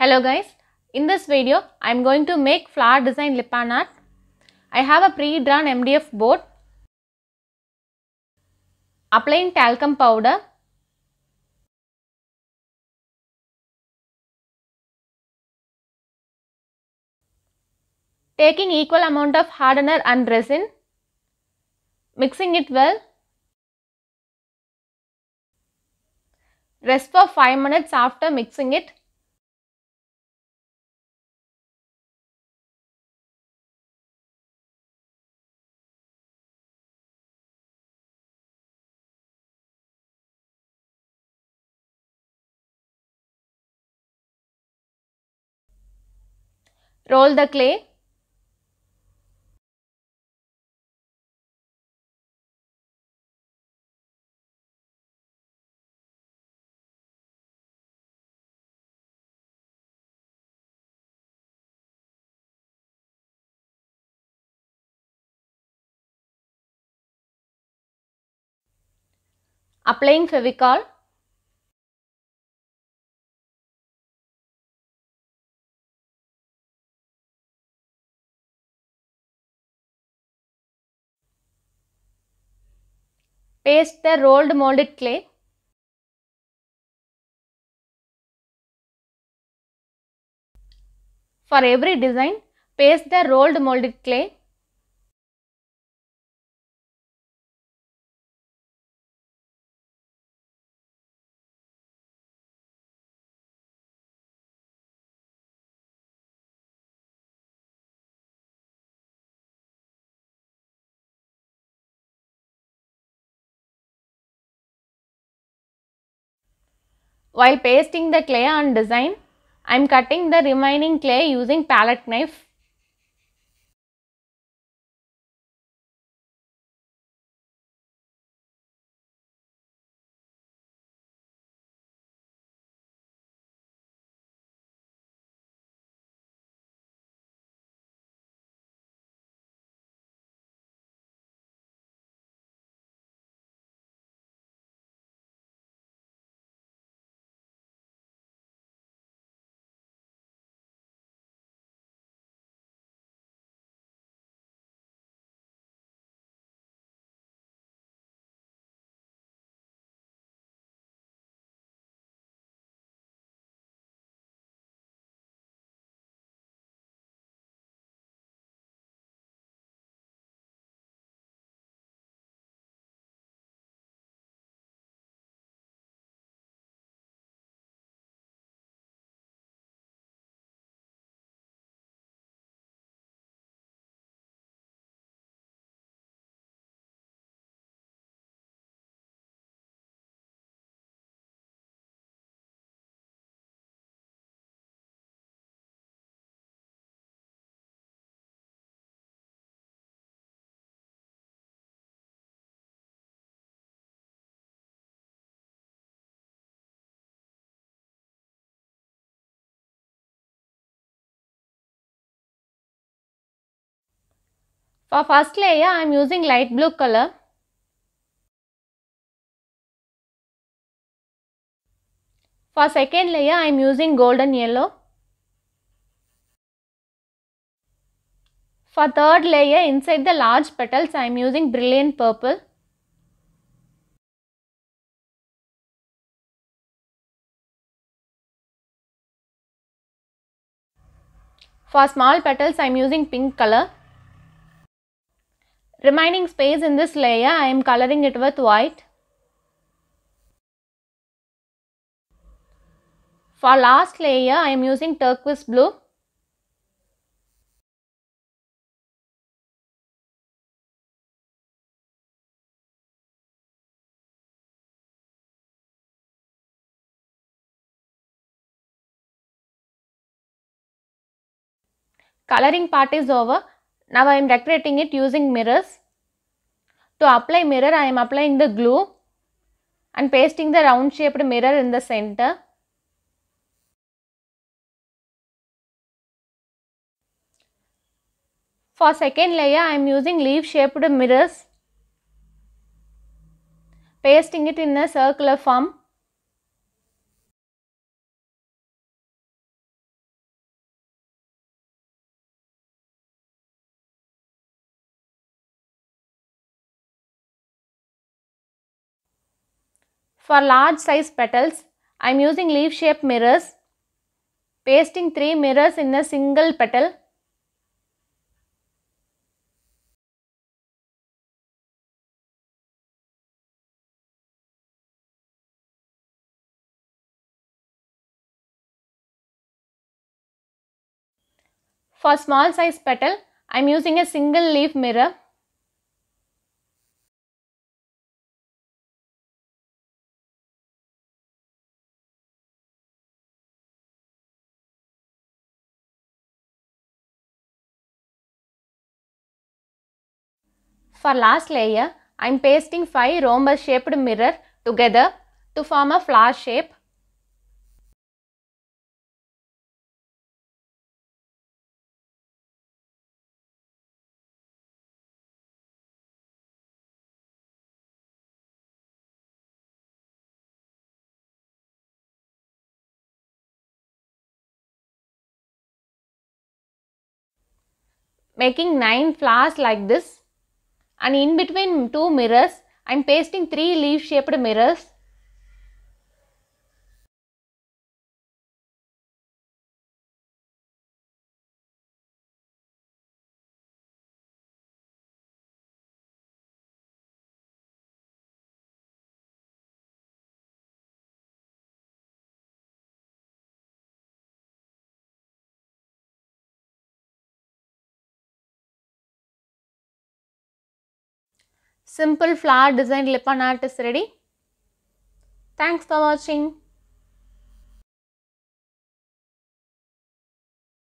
Hello guys, in this video I am going to make flower design Lippan art. I have a pre-drawn MDF board, applying talcum powder, taking equal amount of hardener and resin, mixing it well, rest for 5 minutes after mixing it. Roll the clay. Applying Fevicol. Paste the rolled molded clay. For every design, paste the rolled molded clay. While pasting the clay on design, I am cutting the remaining clay using palette knife. For first layer, I am using light blue color. For second layer, I am using golden yellow. For third layer, inside the large petals, I am using brilliant purple. For small petals, I am using pink color. Remaining space in this layer, I am coloring it with white. For last layer, I am using turquoise blue. Coloring part is over. Now I am decorating it using mirrors. To apply mirror, I am applying the glue and pasting the round shaped mirror in the center. For second layer, I am using leaf shaped mirrors, pasting it in a circular form. For large size petals, I am using leaf shaped mirrors, pasting 3 mirrors in a single petal. For small size petal, I am using a single leaf mirror. For last layer, I am pasting 5 rhombus shaped mirror together to form a flower shape. Making 9 flowers like this, and in between 2 mirrors, I am pasting 3 leaf shaped mirrors. Simple flower design Lippan art is ready. Thanks for watching.